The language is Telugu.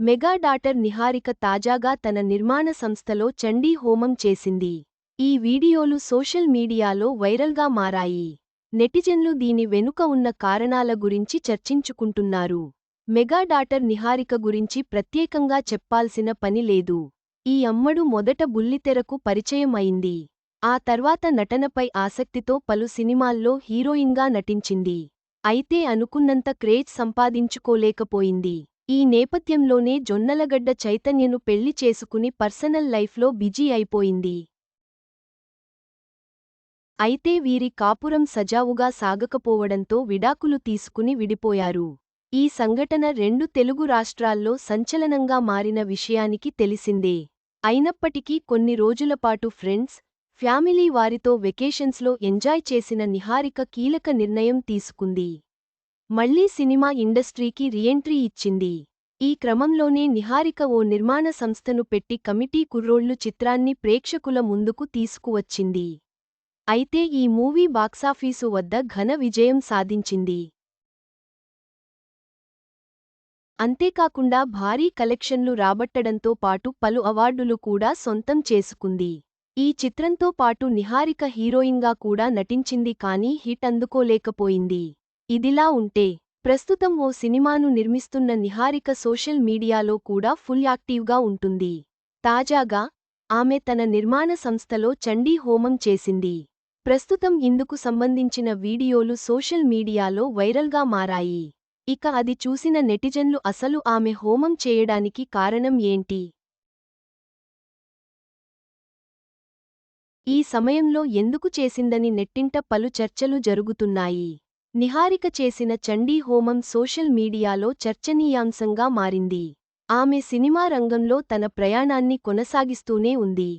మెగా డాటర్ నిహారిక తాజాగా తన నిర్మాణ సంస్థలో చండీ హోమం చేసింది. ఈ వీడియోలు సోషల్ మీడియాలో వైరల్గా మారాయి. నెటిజన్లు దీని వెనుక ఉన్న కారణాల గురించి చర్చించుకుంటున్నారు. మెగా డాటర్ నిహారిక గురించి ప్రత్యేకంగా చెప్పాల్సిన పని లేదు. ఈ అమ్మడు మొదట బుల్లితెరకు పరిచయం అయింది. ఆ తర్వాత నటనపై ఆసక్తితో పలు సినిమాల్లో హీరోయిన్గా నటించింది. అయితే అనుకున్నంత క్రేజ్ సంపాదించుకోలేకపోయింది. ఈ నేపథ్యంలోనే జొన్నలగడ్డ చైతన్యను పెళ్లి చేసుకుని పర్సనల్ లైఫ్లో బిజీ అయిపోయింది. అయితే వీరి కాపురం సజావుగా సాగకపోవడంతో విడాకులు తీసుకుని విడిపోయారు. ఈ సంఘటన రెండు తెలుగు రాష్ట్రాల్లో సంచలనంగా మారిన విషయానికి తెలిసిందే. అయినప్పటికీ కొన్ని రోజులపాటు ఫ్రెండ్స్, ఫ్యామిలీ వారితో వెకేషన్స్లో ఎంజాయ్ చేసిన నిహారిక కీలక నిర్ణయం తీసుకుంది. మళ్లీ సినిమా ఇండస్ట్రీకి రీఎంట్రీ ఇచ్చింది. ఈ క్రమంలోనే నిహారిక ఓ నిర్మాణ సంస్థను పెట్టి కమిటీ కుర్రోళ్లు చిత్రాన్ని ప్రేక్షకుల ముందుకు తీసుకువచ్చింది. అయితే ఈ మూవీ బాక్సాఫీసు వద్ద ఘన విజయం సాధించింది. అంతేకాకుండా భారీ కలెక్షన్లు రాబట్టడంతో పాటు పలు అవార్డులు కూడా సొంతం చేసుకుంది. ఈ చిత్రంతో పాటు నిహారిక హీరోయిన్గా కూడా నటించింది కానీ హిట్ అందుకోలేకపోయింది. ఇదిలా ఉంటే ప్రస్తుతం ఓ సినిమాను నిర్మిస్తున్న నిహారిక సోషల్ మీడియాలో కూడా ఫుల్ యాక్టివ్గా ఉంటుంది. తాజాగా ఆమె తన నిర్మాణ సంస్థలో చండీ హోమం చేసింది. ప్రస్తుతం ఇందుకు సంబంధించిన వీడియోలు సోషల్ మీడియాలో వైరల్గా మారాయి. ఇక అది చూసిన నెటిజన్లు అసలు ఆమె హోమం చేయడానికి కారణం ఏంటి? ఈ సమయంలో ఎందుకు చేసిందని నెట్టింట పలు చర్చలు జరుగుతున్నాయి. నిహారిక చేసిన చండీ హోమం సోషల్ మీడియాలో చర్చనీయాంశంగా మారింది. ఆమె సినిమా రంగంలో తన ప్రయాణాన్ని కొనసాగిస్తూనే ఉంది.